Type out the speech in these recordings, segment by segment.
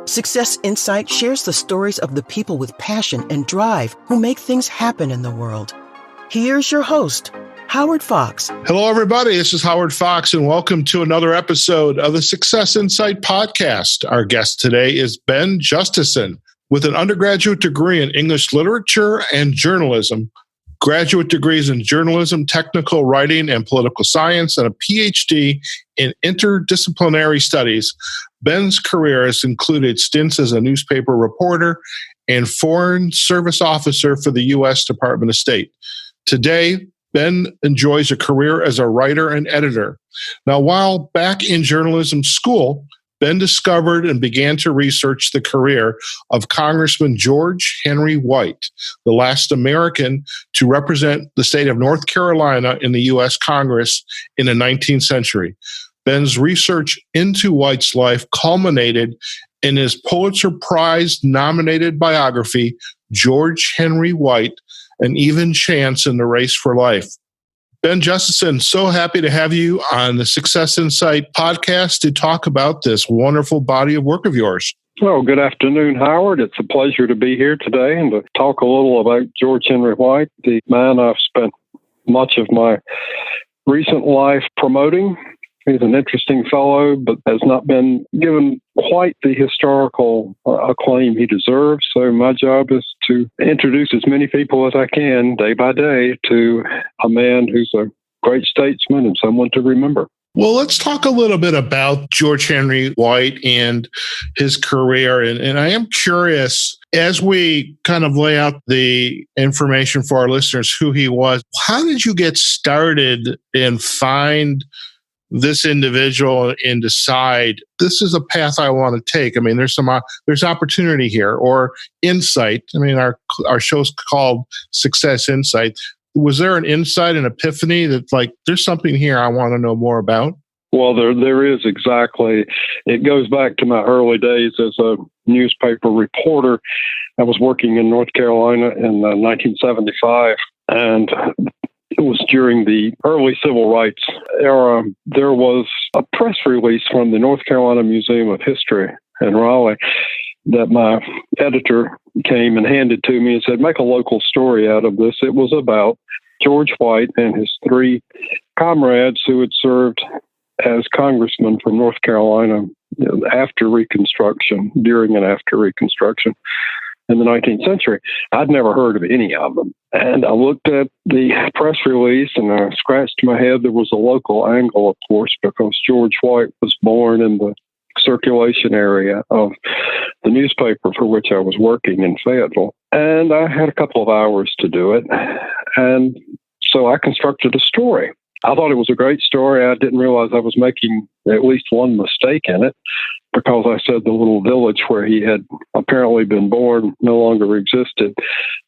Success Insight shares the stories of the people with passion and drive who make things happen in the world. Here's your host, Howard Fox. Hello, everybody. This is Howard Fox, and welcome to another episode of the Success Insight podcast. Our guest today is Ben Justesen, with an undergraduate degree in English literature and journalism, graduate degrees in journalism, technical writing, and political science, and a Ph.D. in Interdisciplinary Studies. Ben's career has included stints as a newspaper reporter and foreign service officer for the U.S. Department of State. Today, Ben enjoys a career as a writer and editor. Now, while back in journalism school, Ben discovered and began to research the career of Congressman George Henry White, the last American to represent the state of North Carolina in the U.S. Congress in the 19th century. Ben's research into White's life culminated in his Pulitzer-Prize-nominated biography, George Henry White, An Even Chance in the Race for Life. Ben Justesen, so happy to have you on the Success Insight podcast to talk about this wonderful body of work of yours. Well, good afternoon, Howard. It's a pleasure to be here today and to talk a little about George Henry White, the man I've spent much of my recent life promoting. He's an interesting fellow, but has not been given quite the historical acclaim he deserves. So my job is to introduce as many people as I can day by day to a man who's a great statesman and someone to remember. Well, let's talk a little bit about George Henry White and his career. And I am curious, as we kind of lay out the information for our listeners, who he was, how did you get started and find this individual and decide this is a path I want to take? I mean, there's opportunity here or insight. I mean, our show's called Success Insight. Was there an insight, an epiphany that like, there's something here I want to know more about? Well, there is exactly. It goes back to my early days as a newspaper reporter. I was working in North Carolina in 1975, and it was during the early civil rights era. There was a press release from the North Carolina Museum of History in Raleigh that my editor came and handed to me and said, make a local story out of this. It was about George White and his three comrades who had served as congressmen from North Carolina after Reconstruction, during and after Reconstruction in the 19th century. I'd never heard of any of them. And I looked at the press release and I scratched my head. There was a local angle, of course, because George White was born in the circulation area of the newspaper for which I was working in Fayetteville. And I had a couple of hours to do it. And so I constructed a story. I thought it was a great story. I didn't realize I was making at least one mistake in it, because I said the little village where he had apparently been born no longer existed.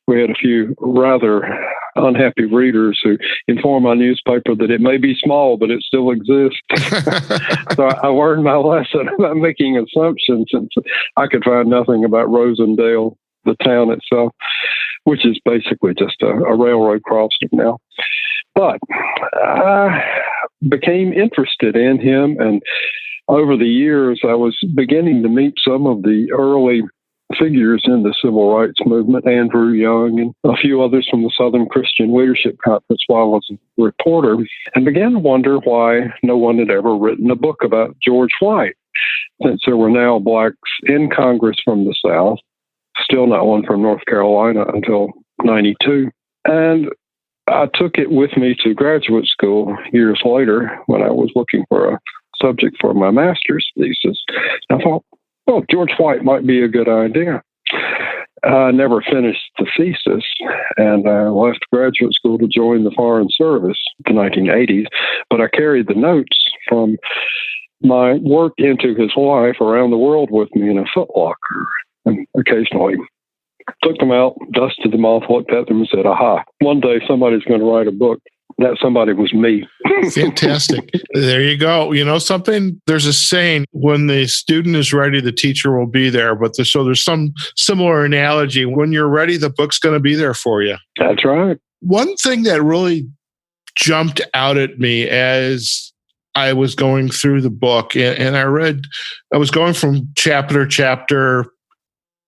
We had a few rather unhappy readers who informed my newspaper that it may be small, but it still exists. So I learned my lesson about making assumptions, since I could find nothing about Rosendale, the town itself, which is basically just a railroad crossing now. But I became interested in him, and over the years, I was beginning to meet some of the early figures in the civil rights movement, Andrew Young and a few others from the Southern Christian Leadership Conference while I was a reporter, and began to wonder why no one had ever written a book about George White, since there were now blacks in Congress from the South, still not one from North Carolina until 92. And I took it with me to graduate school years later when I was looking for a subject for my master's thesis. I thought, well, George White might be a good idea. I never finished the thesis, and I left graduate school to join the Foreign Service in the 1980s, but I carried the notes from my work into his life around the world with me in a footlocker, and occasionally took them out, dusted them off, looked at them and said, aha, one day somebody's going to write a book. That somebody was me. Fantastic. There you go. You know something? There's a saying, when the student is ready, the teacher will be there. So there's some similar analogy. When you're ready, the book's going to be there for you. That's right. One thing that really jumped out at me as I was going through the book and I was going from chapter to chapter,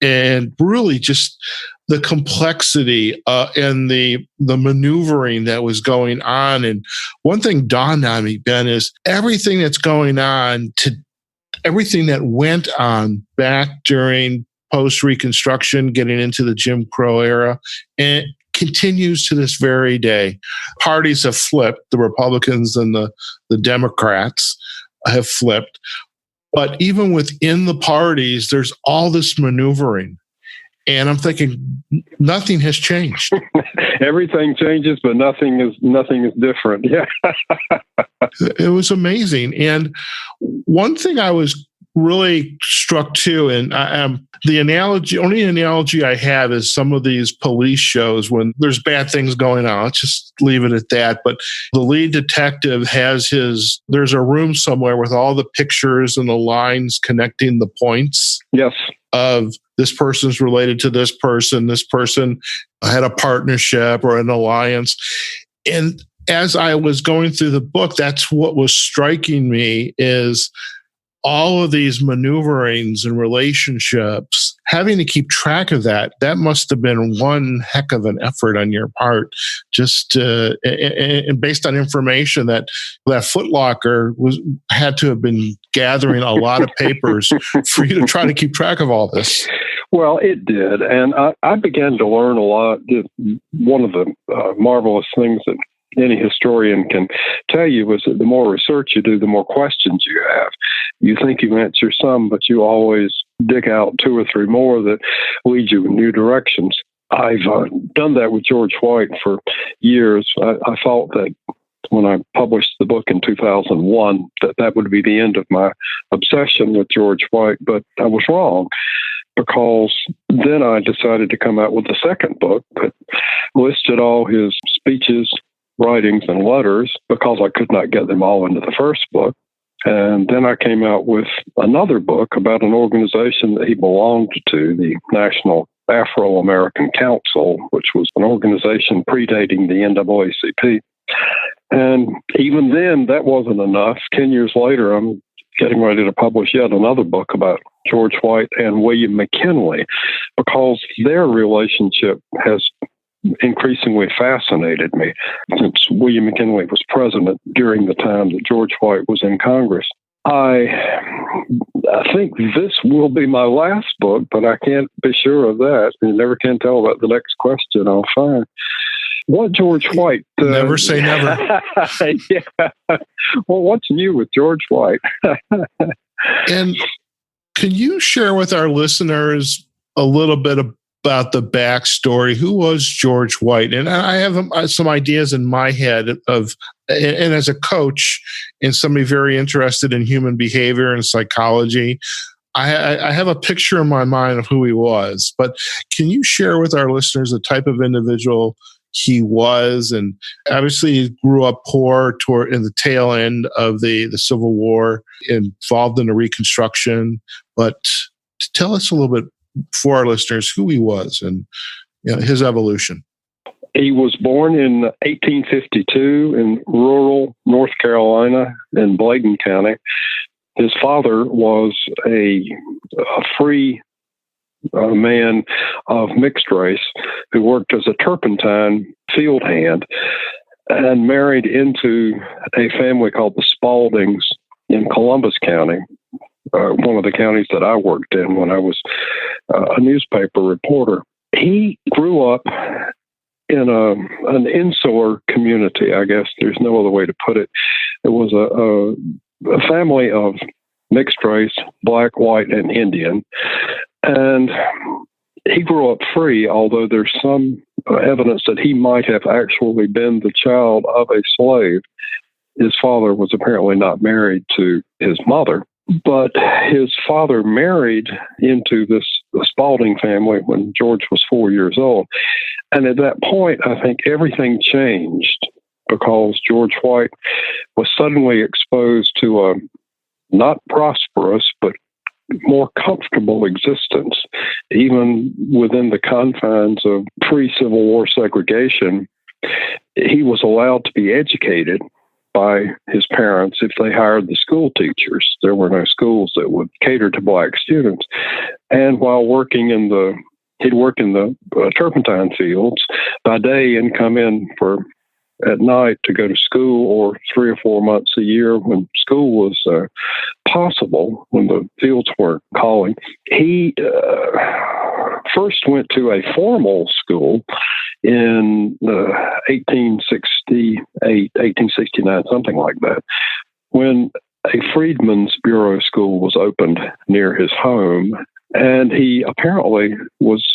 and really just the complexity and the maneuvering that was going on. And one thing dawned on me, Ben, is everything that's going on everything that went on back during post-Reconstruction, getting into the Jim Crow era, and continues to this very day. Parties have flipped. The Republicans and the Democrats have flipped. But even within the parties, there's all this maneuvering. And I'm thinking nothing has changed. Everything changes, but nothing is different. Yeah. It was amazing. And one thing I was really struck too, and the only analogy I have is some of these police shows when there's bad things going on. Let's just leave it at that. But the lead detective there's a room somewhere with all the pictures and the lines connecting the points. Yes. Of this person's related to this person had a partnership or an alliance. And as I was going through the book, that's what was striking me, is all of these maneuverings and relationships, having to keep track of that must have been one heck of an effort on your part, just and based on information that Foot Locker had to have been gathering a lot of papers for you to try to keep track of all this. Well, it did. And I began to learn a lot. One of the marvelous things that any historian can tell you is that the more research you do, the more questions you have. You think you answer some, but you always dig out 2 or 3 more that lead you in new directions. I've done that with George White for years. I thought that when I published the book in 2001, that would be the end of my obsession with George White, but I was wrong, because then I decided to come out with a second book that listed all his speeches, writings, and letters, because I could not get them all into the first book. And then I came out with another book about an organization that he belonged to, the National Afro-American Council, which was an organization predating the NAACP. And even then, that wasn't enough. 10 years later, I'm getting ready to publish yet another book about George White and William McKinley, because their relationship has increasingly fascinated me since William McKinley was president during the time that George White was in Congress. I think this will be my last book, but I can't be sure of that. You never can tell about the next question I'll find. What George White... never say never. Yeah. Well, what's new with George White? And can you share with our listeners a little bit about the backstory? Who was George White? And I have some ideas in my head and as a coach and somebody very interested in human behavior and psychology, I have a picture in my mind of who he was. But can you share with our listeners the type of individual he was? And obviously he grew up poor in the tail end of the Civil War, involved in the Reconstruction. But tell us a little bit for our listeners who he was and his evolution. He was born in 1852 in rural North Carolina in Bladen County. His father was a free man of mixed race who worked as a turpentine field hand and married into a family called the Spaldings in Columbus County, one of the counties that I worked in when I was a newspaper reporter. He grew up in an insular community, I guess. There's no other way to put it. It was a family of mixed race, black, white, and Indian. And he grew up free, although there's some evidence that he might have actually been the child of a slave. His father was apparently not married to his mother, but his father married into the Spalding family when George was 4 years old. And at that point, I think everything changed, because George White was suddenly exposed to a not prosperous, but more comfortable existence, even within the confines of pre-Civil War segregation. He was allowed to be educated, by his parents if they hired the school teachers. There were no schools that would cater to black students. And while he'd work in the turpentine fields by day and come in at night to go to school, or 3 or 4 months a year when school was possible, when the fields weren't calling. He first went to a formal school in 1868, 1869, something like that, when a Freedmen's Bureau school was opened near his home. And he apparently was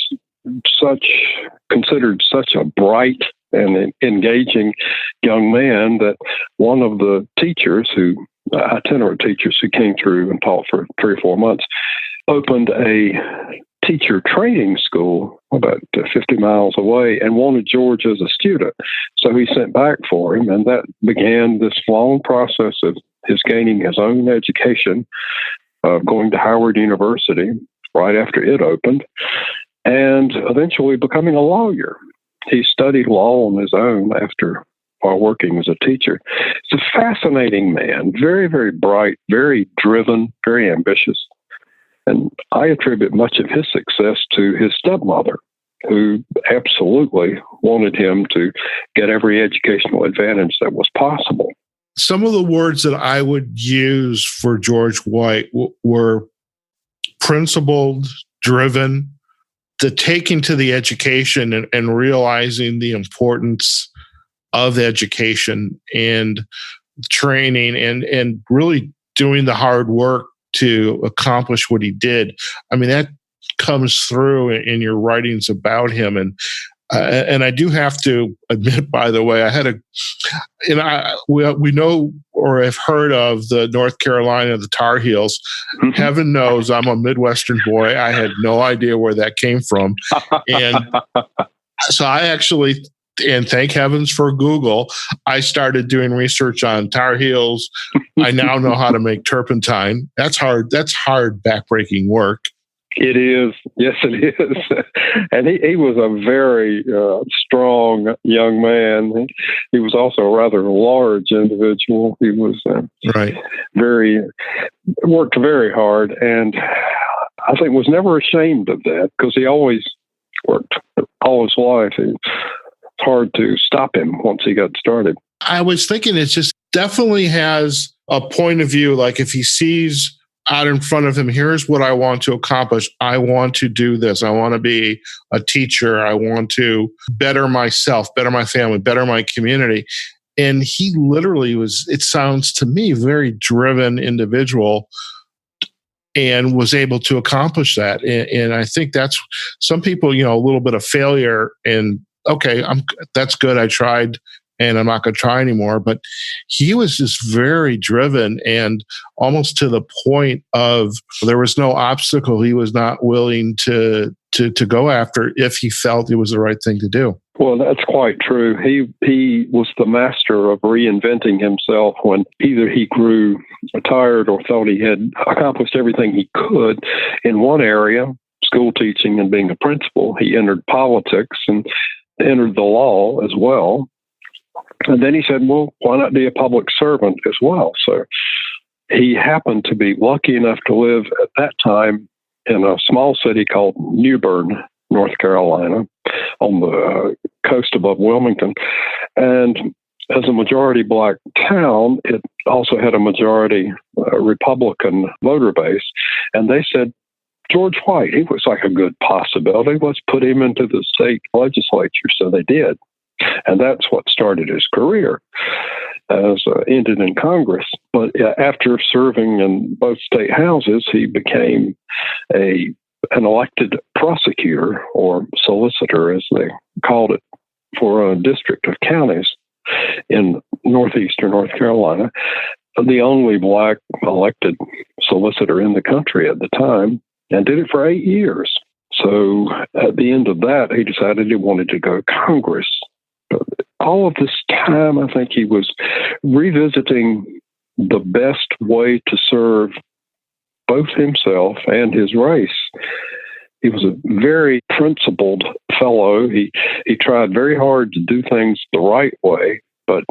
considered such a bright and engaging young man that one of the itinerant teachers who came through and taught for 3 or 4 months, opened a teacher training school about 50 miles away and wanted George as a student. So he sent back for him, and that began this long process of his gaining his own education, going to Howard University right after it opened, and eventually becoming a lawyer. He studied law on his own while working as a teacher. He's a fascinating man, very, very bright, very driven, very ambitious. And I attribute much of his success to his stepmother, who absolutely wanted him to get every educational advantage that was possible. Some of the words that I would use for George White were principled, driven, the taking to the education and realizing the importance of education and training and really doing the hard work to accomplish what he did. I mean, that comes through in your writings about him. And I do have to admit, by the way, we know or have heard of the North Carolina, the Tar Heels. Mm-hmm. Heaven knows I'm a Midwestern boy. I had no idea where that came from. And so I actually, and thank heavens for Google, I started doing research on Tar Heels. I now know how to make turpentine. That's hard. That's hard, backbreaking work. It is. Yes, it is. And he was a very strong young man. He was also a rather large individual. He was worked very hard, and I think was never ashamed of that, because he always worked all his life. It's hard to stop him once he got started. I was thinking it just definitely has a point of view. Like if he sees out in front of him, here's what I want to accomplish. I want to do this. I want to be a teacher. I want to better myself, better my family, better my community. And he literally was, it sounds to me, very driven individual and was able to accomplish that. And I think that's some people, a little bit of failure and okay, that's good. I tried and I'm not going to try anymore. But he was just very driven and almost to the point of there was no obstacle he was not willing to go after if he felt it was the right thing to do. Well, that's quite true. He was the master of reinventing himself when either he grew tired or thought he had accomplished everything he could in one area, school teaching and being a principal. He entered politics and entered the law as well. And then he said, well, why not be a public servant as well? So he happened to be lucky enough to live at that time in a small city called New Bern, North Carolina, on the coast above Wilmington. And as a majority black town, it also had a majority Republican voter base. And they said, George White, he was like a good possibility. Let's put him into the state legislature. So they did. And that's what started his career, as ended in Congress. But after serving in both state houses, he became an elected prosecutor or solicitor, as they called it, for a district of counties in northeastern North Carolina, the only black elected solicitor in the country at the time, and did it for 8 years. So at the end of that, he decided he wanted to go to Congress. All of this time, I think he was revisiting the best way to serve both himself and his race. He was a very principled fellow. He tried very hard to do things the right way, But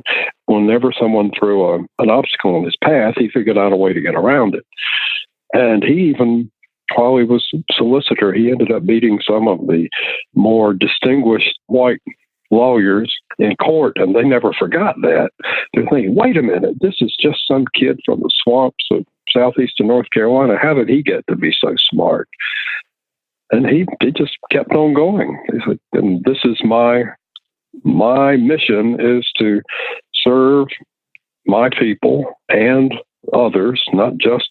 whenever someone threw an obstacle in his path, he figured out a way to get around it. And he even, while he was solicitor, he ended up beating some of the more distinguished white lawyers in court, and they never forgot that. They're thinking, wait a minute, this is just some kid from the swamps of southeastern North Carolina. How did he get to be so smart? And he just kept on going. He said, and this is my mission is to serve my people and others, not just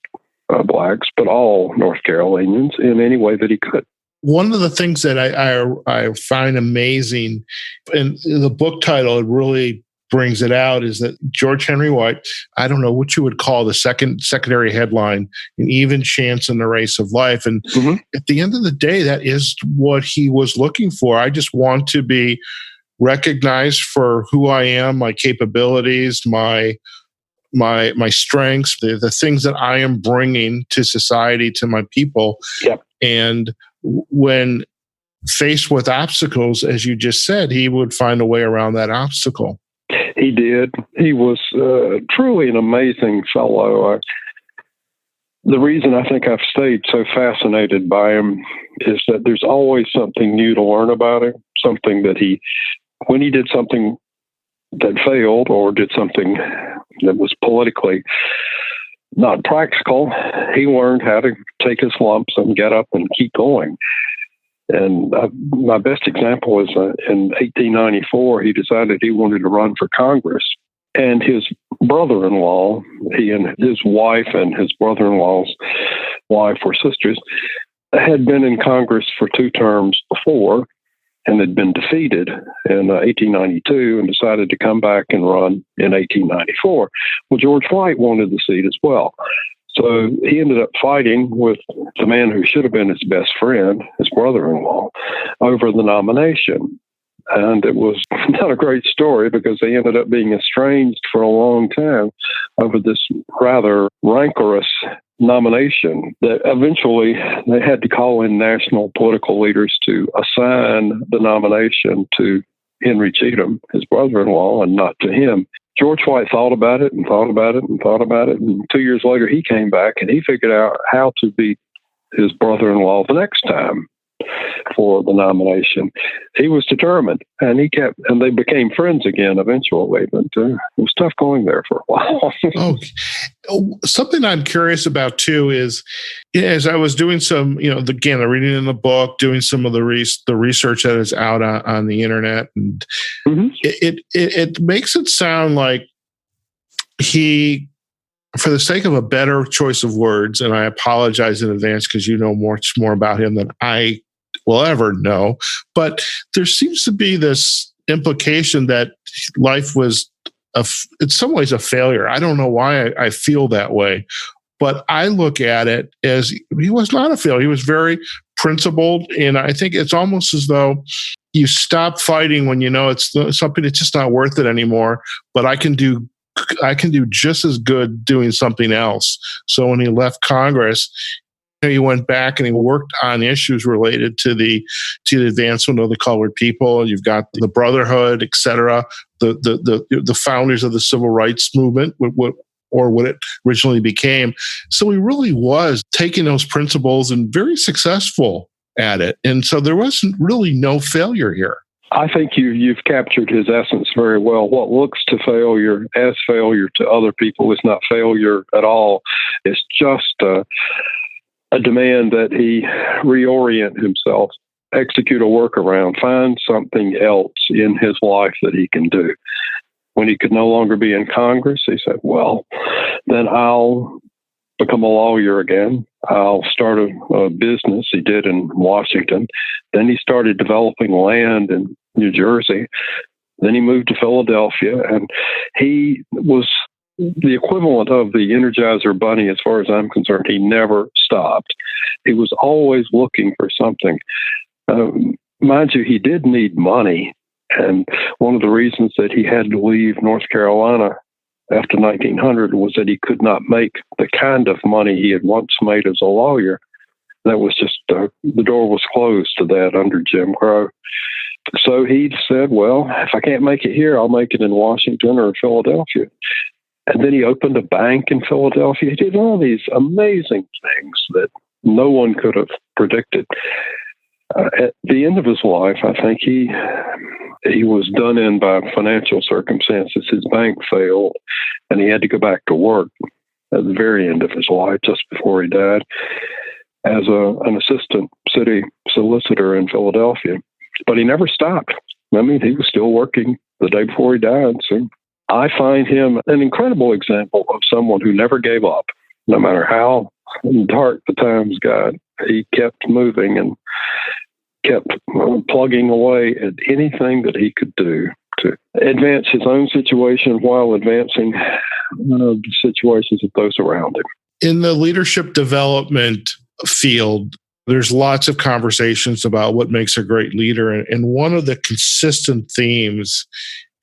blacks, but all North Carolinians in any way that he could. One of the things that I find amazing, and the book title, it really brings it out, is that George Henry White, I don't know what you would call the secondary headline, an even chance in the race of life. And at the end of the day, that is what he was looking for. I just want to be recognized for who I am, my capabilities, my strengths, the things that I am bringing to society, to my people. Yep. And when faced with obstacles, as you just said, he would find a way around that obstacle. He did. He was truly an amazing fellow. The reason I think I've stayed so fascinated by him is that there's always something new to learn about him, something that when he did something that failed or did something that was politically not practical, he learned how to take his lumps and get up and keep going. And my best example is in 1894, he decided he wanted to run for Congress. And his brother-in-law, he and his wife and his brother-in-law's wife were sisters, had been in Congress for 2 terms before and had been defeated in 1892 and decided to come back and run in 1894. Well, George White wanted the seat as well. So he ended up fighting with the man who should have been his best friend, his brother-in-law, over the nomination. And it was not a great story because they ended up being estranged for a long time over this rather rancorous nomination that eventually they had to call in national political leaders to assign the nomination to Henry Cheatham, his brother-in-law, and not to him. George White thought about it and thought about it and thought about it. And 2 years later, he came back and he figured out how to beat his brother-in-law the next time for the nomination. He was determined, and they became friends again eventually. But it was tough going there for a while. Something I'm curious about too is, as I was doing some, again, the reading in the book, doing some of the research that is out on the internet, and it makes it sound like he, for the sake of a better choice of words, and I apologize in advance because you know much more about him than I will ever know, but there seems to be this implication that life was, in some ways, a failure. I don't know why I feel that way, but I look at it as he was not a failure. He was very principled, and I think it's almost as though you stop fighting when you know it's something that's just not worth it anymore, but I can do just as good doing something else. So when he left Congress, he went back and he worked on issues related to the advancement of the colored people. You've got the Brotherhood, et cetera, the founders of the civil rights movement, or what it originally became. So he really was taking those principles and very successful at it. And so there wasn't really no failure here. I think you've captured his essence very well. What looks to failure as failure to other people is not failure at all. It's just a demand that he reorient himself, execute a workaround, find something else in his life that he can do. When he could no longer be in Congress, he said, well, then I'll become a lawyer again. I'll start a business. He did in Washington. Then he started developing land in New Jersey. Then he moved to Philadelphia, and he was the equivalent of the Energizer Bunny as far as I'm concerned. He never stopped. He was always looking for something. Mind you, he did need money. And one of the reasons that he had to leave North Carolina after 1900 was that he could not make the kind of money he had once made as a lawyer. That was just, the door was closed to that under Jim Crow. so he said, well, if I can't make it here, I'll make it in Washington or Philadelphia. And then he opened a bank in Philadelphia. He did all these amazing things that no one could have predicted. At the end of his life, I think he was done in by financial circumstances. His bank failed, and he had to go back to work at the very end of his life, just before he died, as an assistant city solicitor in Philadelphia. But he never stopped. I mean, he was still working the day before he died. So I find him an incredible example of someone who never gave up, no matter how dark the times got. He kept moving and kept plugging away at anything that he could do to advance his own situation while advancing the situations of those around him. In the leadership development field, there's lots of conversations about what makes a great leader. And one of the consistent themes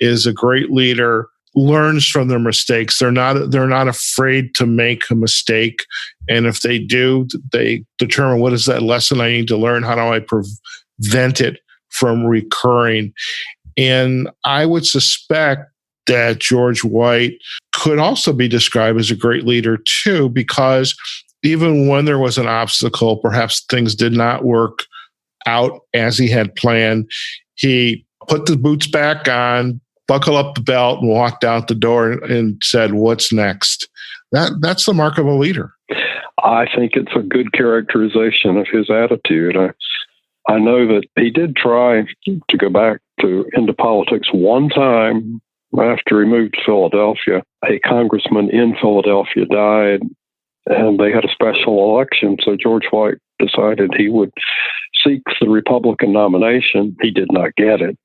is a great leader learns from their mistakes. They're not afraid to make a mistake. And if they do, they determine, what is that lesson I need to learn? How do I prevent it from recurring? And I would suspect that George White could also be described as a great leader too, because even when there was an obstacle, perhaps things did not work out as he had planned, he put the boots back on, buckled up the belt, and walked out the door and said, "What's next?" That's the mark of a leader. I think it's a good characterization of his attitude. I know that he did try to go back into politics one time after he moved to Philadelphia. A congressman in Philadelphia died, and they had a special election. So George White decided he would seek the Republican nomination. He did not get it.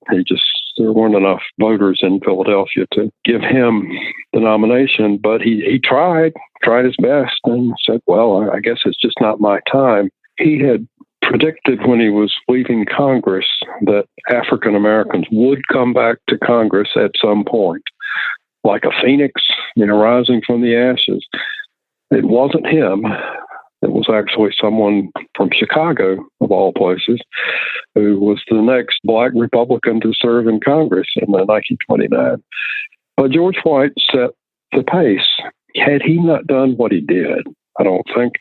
There weren't enough voters in Philadelphia to give him the nomination, but he tried his best and said, well, I guess it's just not my time. He had predicted when he was leaving Congress that African Americans would come back to Congress at some point, like a phoenix, rising from the ashes. It wasn't him. It was actually someone from Chicago, of all places, who was the next Black Republican to serve in Congress in 1929. But George White set the pace. Had he not done what he did, I don't think,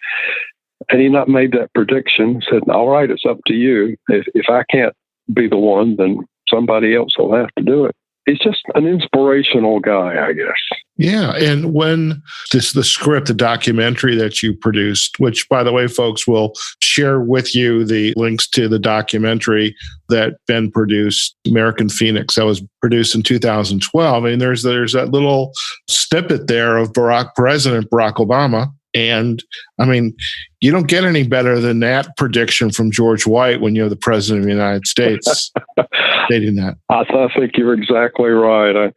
had he not made that prediction, said, all right, it's up to you. If I can't be the one, then somebody else will have to do it. He's just an inspirational guy, I guess. Yeah. And when the script, the documentary that you produced, which, by the way, folks, will share with you the links to the documentary that Ben produced, American Phoenix, that was produced in 2012. I mean, there's that little snippet there of President Barack Obama. And I mean, you don't get any better than that prediction from George White when you're the president of the United States stating that. I think you're exactly right.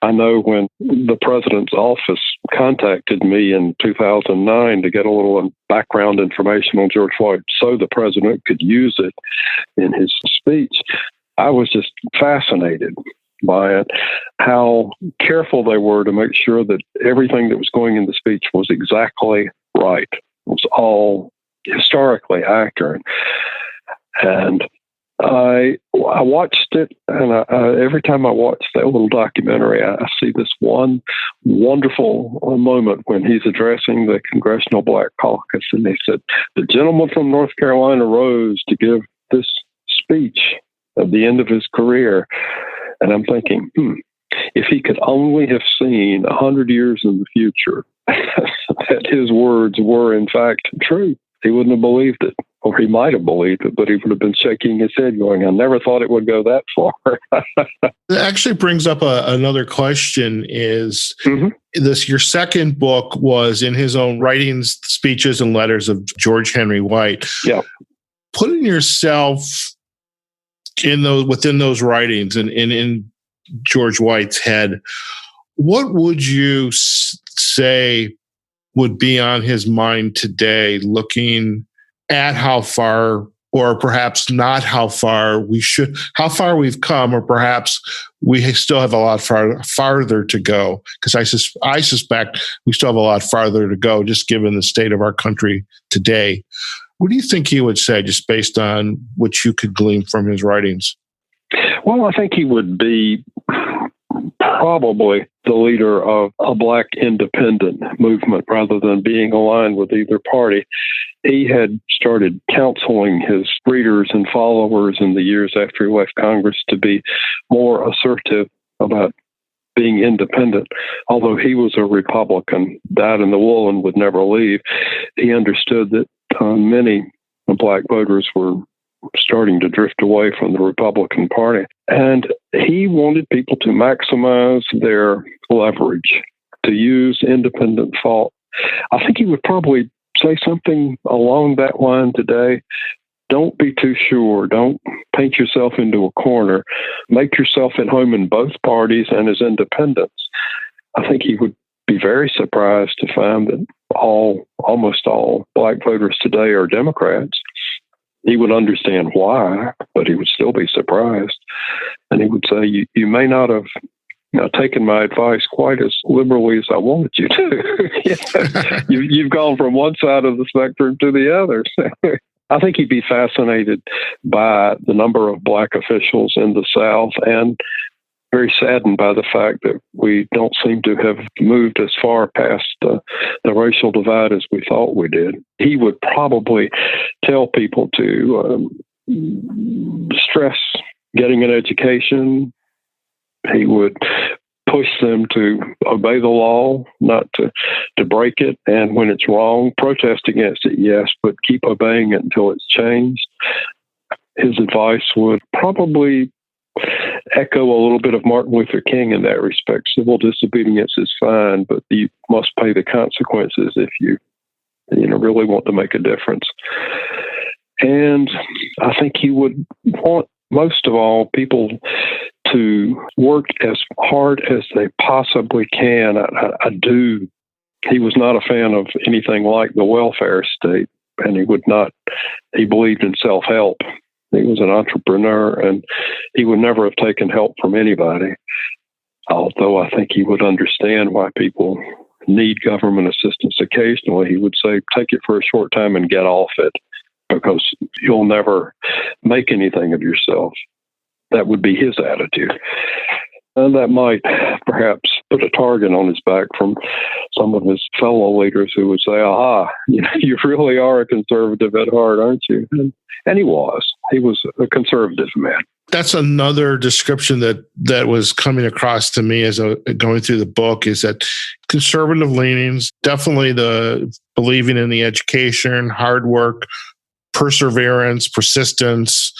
I know when the president's office contacted me in 2009 to get a little background information on George White so the president could use it in his speech, I was just fascinated by it, how careful they were to make sure that everything that was going in the speech was exactly right. It was all historically accurate. And I watched it, and every time I watch that little documentary, I see this one wonderful moment when he's addressing the Congressional Black Caucus, and he said, "The gentleman from North Carolina rose to give this speech at the end of his career." And I'm thinking, if he could only have seen 100 years in the future that his words were in fact true, he wouldn't have believed it. Or he might have believed it, but he would have been shaking his head going, I never thought it would go that far. It actually brings up another question is, your second book was in his own writings, speeches, and letters of George Henry White. Yeah. Putting yourself within those writings and in George White's head, what would you say would be on his mind today, looking at how far, or perhaps not how far we've come, or perhaps we still have a lot farther to go? Because I suspect we still have a lot farther to go, just given the state of our country today. What do you think he would say, just based on what you could glean from his writings? Well, I think he would be probably the leader of a Black independent movement rather than being aligned with either party. He had started counseling his readers and followers in the years after he left Congress to be more assertive about being independent. Although he was a Republican, dyed in the wool and would never leave, he understood that many Black voters were starting to drift away from the Republican Party. And he wanted people to maximize their leverage, to use independent thought. I think he would probably say something along that line today. Don't be too sure. Don't paint yourself into a corner. Make yourself at home in both parties and as independents. I think he would be very surprised to find that almost all Black voters today are Democrats. He would understand why, but he would still be surprised. And he would say, you may not have taken my advice quite as liberally as I wanted you to. You've gone from one side of the spectrum to the other. I think he'd be fascinated by the number of Black officials in the South and very saddened by the fact that we don't seem to have moved as far past the racial divide as we thought we did. He would probably tell people to stress getting an education. He would push them to obey the law, not to break it. And when it's wrong, protest against it, yes, but keep obeying it until it's changed. His advice would probably echo a little bit of Martin Luther King in that respect. Civil disobedience is fine, but you must pay the consequences if you really want to make a difference. And I think he would want, most of all, people to work as hard as they possibly can. I do. He was not a fan of anything like the welfare state, and he believed in self-help. He was an entrepreneur, and he would never have taken help from anybody, although I think he would understand why people need government assistance occasionally. He would say, take it for a short time and get off it, because you'll never make anything of yourself. That would be his attitude. And that might perhaps put a target on his back from some of his fellow leaders who would say, aha, you really are a conservative at heart, aren't you? And he was. He was a conservative man. That's another description that was coming across to me as going through the book, is that conservative leanings, definitely the believing in the education, hard work, perseverance, persistence.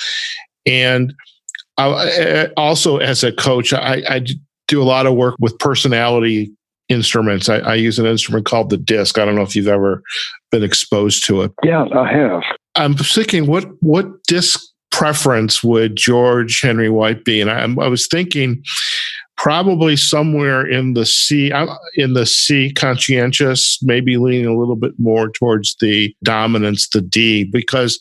And also as a coach, I do a lot of work with personality instruments. I use an instrument called the disc. I don't know if you've ever been exposed to it. Yeah, I have. I'm thinking, what disc preference would George Henry White be? And I was thinking probably somewhere in the C, conscientious, maybe leaning a little bit more towards the dominance, the D, because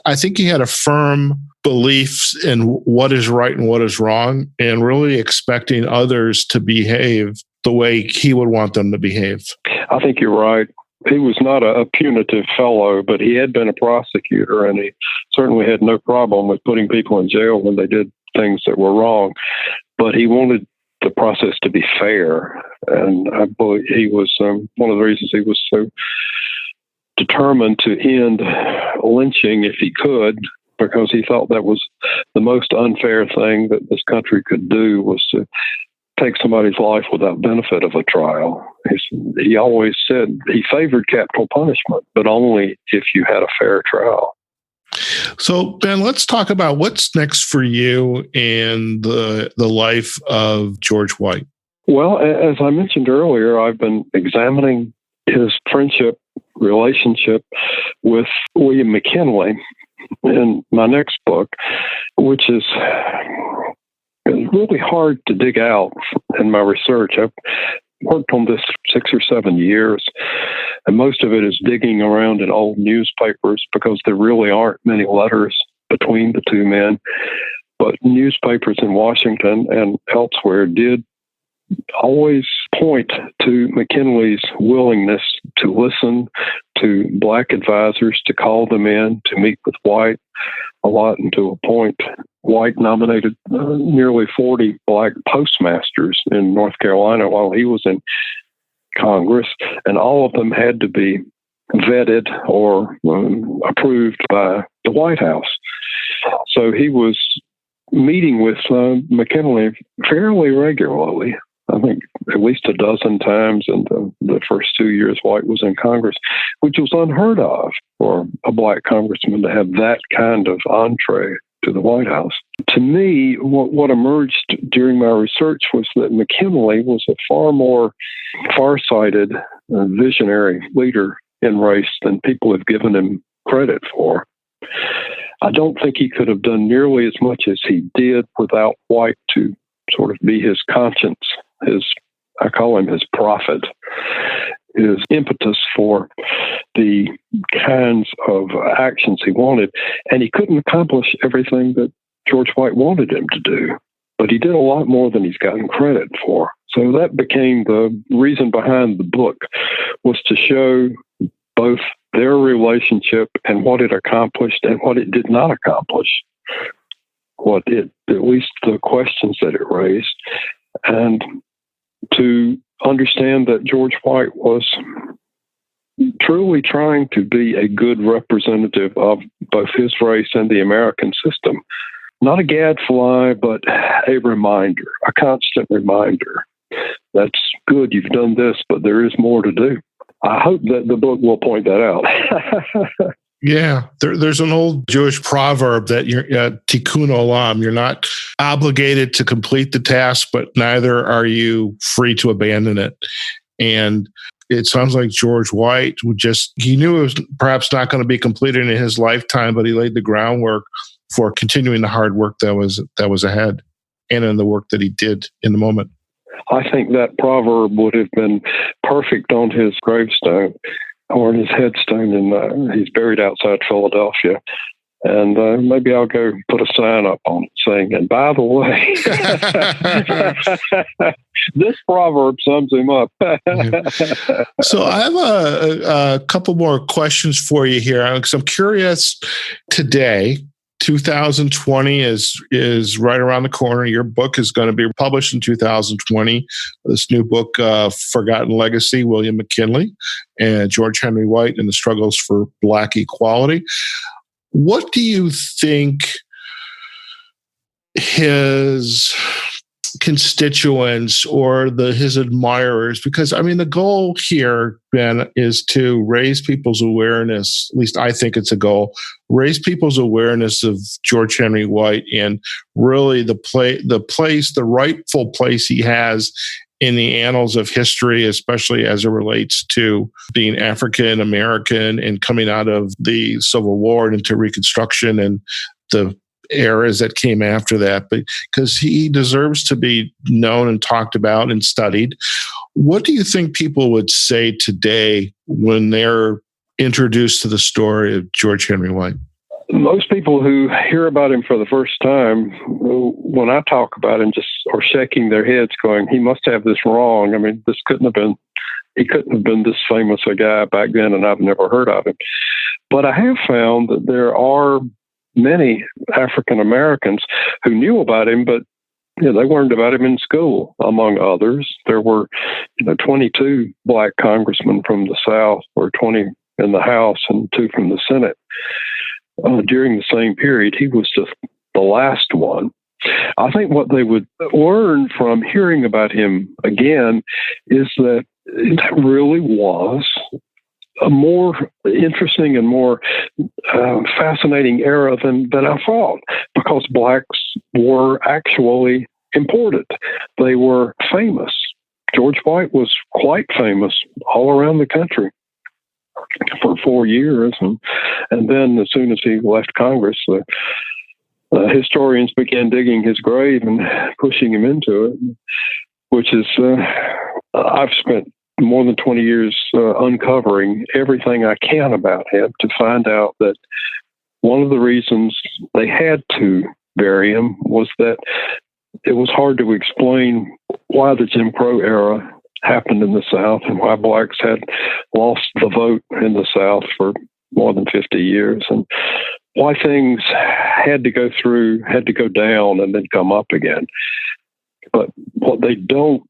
I think he had a firm belief in what is right and what is wrong, and really expecting others to behave the way he would want them to behave. I think you're right. He was not a punitive fellow, but he had been a prosecutor, and he certainly had no problem with putting people in jail when they did things that were wrong. But he wanted the process to be fair, and I believe he was one of the reasons he was so determined to end lynching if he could, because he thought that was the most unfair thing that this country could do, was to take somebody's life without benefit of a trial. He always said he favored capital punishment, but only if you had a fair trial. So, Ben, let's talk about what's next for you in the life of George White. Well, as I mentioned earlier, I've been examining his relationship with William McKinley in my next book, which is really hard to dig out in my research. I've worked on this 6 or 7 years, and most of it is digging around in old newspapers, because there really aren't many letters between the two men. But newspapers in Washington and elsewhere did always point to McKinley's willingness to listen to Black advisors, to call them in, to meet with White a lot and to a point. White nominated nearly 40 black postmasters in North Carolina while he was in Congress, and all of them had to be vetted or approved by the White House. So he was meeting with McKinley fairly regularly. I think at least a dozen times in the first 2 years White was in Congress, which was unheard of for a black congressman to have that kind of entree to the White House. To me, what emerged during my research was that McKinley was a far more farsighted, visionary leader in race than people have given him credit for. I don't think he could have done nearly as much as he did without White to sort of be his conscience, I call him his prophet, his impetus for the kinds of actions he wanted. And he couldn't accomplish everything that George White wanted him to do, but he did a lot more than he's gotten credit for. So that became the reason behind the book, was to show both their relationship and what it accomplished and what it did not accomplish, at least the questions that it raised, and to understand that George White was truly trying to be a good representative of both his race and the American system. Not a gadfly, but a reminder, a constant reminder. That's good, you've done this, but there is more to do. I hope that the book will point that out. Yeah, there's an old Jewish proverb that you're tikkun olam. You're not obligated to complete the task, but neither are you free to abandon it. And it sounds like George White he knew it was perhaps not going to be completed in his lifetime, but he laid the groundwork for continuing the hard work that was ahead, and in the work that he did in the moment. I think that proverb would have been perfect on his gravestone or on his headstone. And he's buried outside Philadelphia. And maybe I'll go put a sign up on it saying, and by the way, this proverb sums him up. So I have a couple more questions for you here, because I'm curious today. 2020 is right around the corner. Your book is going to be published in 2020. This new book, Forgotten Legacy, William McKinley and George Henry White and the Struggles for Black Equality. What do you think his constituents or his admirers, because I mean, the goal here, Ben, is to raise people's awareness. At least I think it's a goal, raise people's awareness of George Henry White and really the rightful place he has in the annals of history, especially as it relates to being African American and coming out of the Civil War and into Reconstruction and the eras that came after that, but because he deserves to be known and talked about and studied. What do you think people would say today when they're introduced to the story of George Henry White? Most people who hear about him for the first time, when I talk about him, just are shaking their heads going, he must have this wrong. I mean, he couldn't have been this famous a guy back then, and I've never heard of him. But I have found that there are many African Americans who knew about him, but they learned about him in school, among others. There were 22 black congressmen from the South, or 20 in the House and 2 from the Senate. During the same period, he was just the last one. I think what they would learn from hearing about him again is that it really was a more interesting and more fascinating era than I thought, because blacks were actually important. They were famous. George White was quite famous all around the country for 4 years. And then as soon as he left Congress, historians began digging his grave and pushing him into it, which is, I've spent more than 20 years uncovering everything I can about him to find out that one of the reasons they had to bury him was that it was hard to explain why the Jim Crow era happened in the South and why blacks had lost the vote in the South for more than 50 years, and why things had to go down and then come up again. But what they don't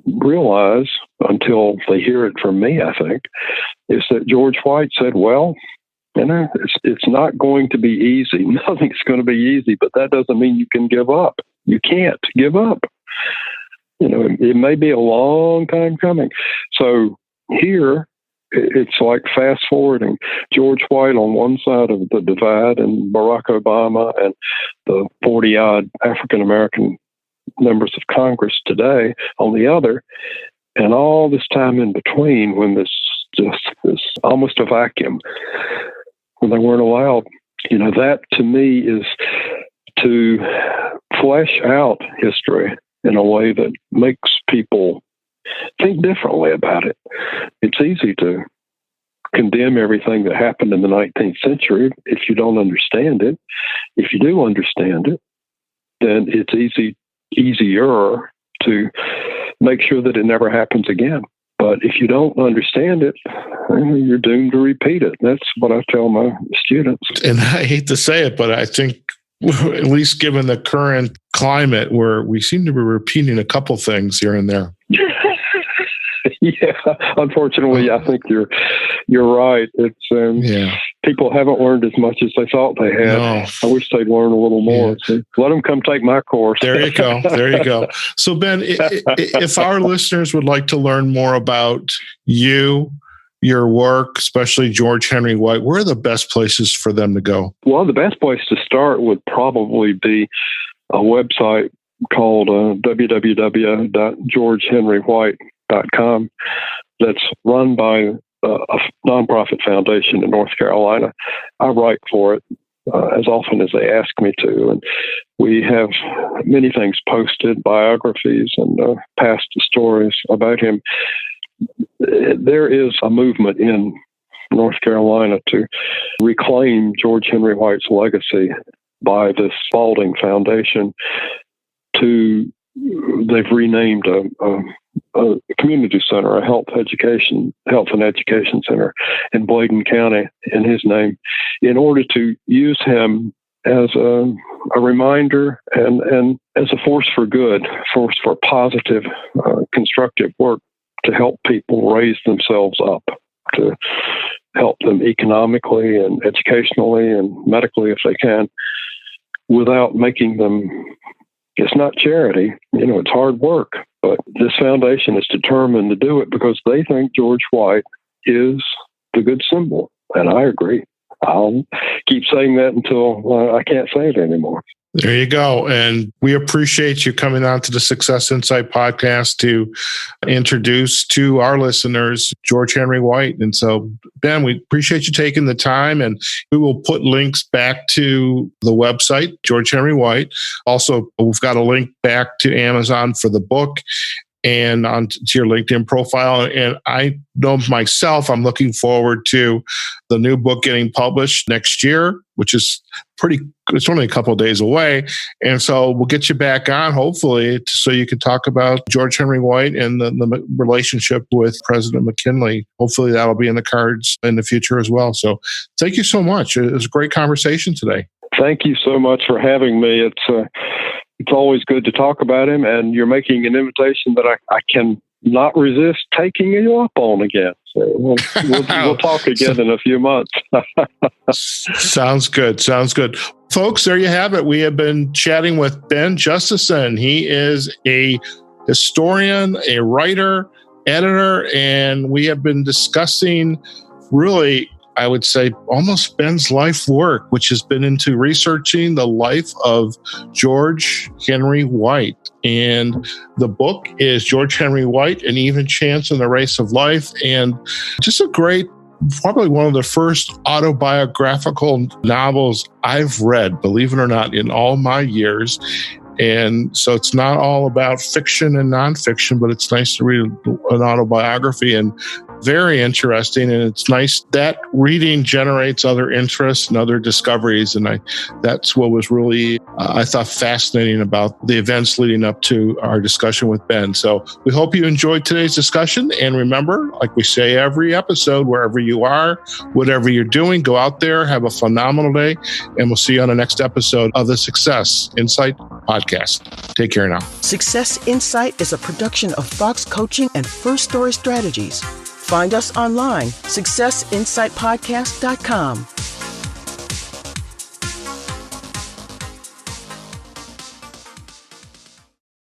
realize until they hear it from me, I think, is that George White said, well, it's not going to be easy. Nothing's going to be easy, but that doesn't mean you can give up. You can't give up. It may be a long time coming. So here, it's like fast forwarding George White on one side of the divide and Barack Obama and the 40-odd African-American members of Congress today on the other, and all this time in between when this almost a vacuum, when they weren't allowed. That to me is to flesh out history in a way that makes people think differently about it. It's easy to condemn everything that happened in the 19th century if you don't understand it. If you do understand it, then it's easier to make sure that it never happens again. But if you don't understand it, you're doomed to repeat it. That's what I tell my students. And I hate to say it, but I think, at least given the current climate, where we seem to be repeating a couple things here and there. Yeah, unfortunately, I think you're right. It's people haven't learned as much as they thought they had. No. I wish they'd learn a little more. Yeah. So let them come take my course. There you go. So Ben, if our listeners would like to learn more about you, your work, especially George Henry White, where are the best places for them to go? Well, the best place to start would probably be a website called www.georgehenrywhite.com that's run by a nonprofit foundation in North Carolina. I write for it as often as they ask me to, and we have many things posted, biographies and past stories about him. There is a movement in North Carolina to reclaim George Henry White's legacy by this Spalding Foundation. They've renamed a community center, a health and education center in Bladen County in his name, in order to use him as a reminder and as a force for good, force for positive, constructive work to help people raise themselves up, to help them economically and educationally and medically if they can, without making them. It's not charity, it's hard work, but this foundation is determined to do it because they think George White is the good symbol, and I agree. I'll keep saying that until I can't say it anymore. There you go. And we appreciate you coming on to the Success Insight podcast to introduce to our listeners George Henry White. And so, Ben, we appreciate you taking the time, and we will put links back to the website, George Henry White. Also, we've got a link back to Amazon for the book and onto your LinkedIn profile. And I know myself, I'm looking forward to the new book getting published next year, which is it's only a couple of days away. And so we'll get you back on, hopefully, so you can talk about George Henry White and the relationship with President McKinley. Hopefully that'll be in the cards in the future as well. So thank you so much. It was a great conversation today. Thank you so much for having me. It's always good to talk about him, and you're making an invitation that I can not resist taking you up on again. So we'll talk again in a few months. Sounds good. Folks, there you have it. We have been chatting with Ben Justesen. He is a historian, a writer, editor, and we have been discussing really, I would say, almost Ben's life work, which has been into researching the life of George Henry White. And the book is George Henry White, An Even Chance in the Race of Life. And just a great, probably one of the first autobiographical novels I've read, believe it or not, in all my years. And so it's not all about fiction and nonfiction, but it's nice to read an autobiography. And very interesting. And it's nice that reading generates other interests and other discoveries. And that's what was really, I thought, fascinating about the events leading up to our discussion with Ben. So we hope you enjoyed today's discussion. And remember, like we say every episode, wherever you are, whatever you're doing, go out there, have a phenomenal day, and we'll see you on the next episode of the Success Insight Podcast. Take care now. Success Insight is a production of Fox Coaching and First Story Strategies. Find us online, successinsightpodcast.com.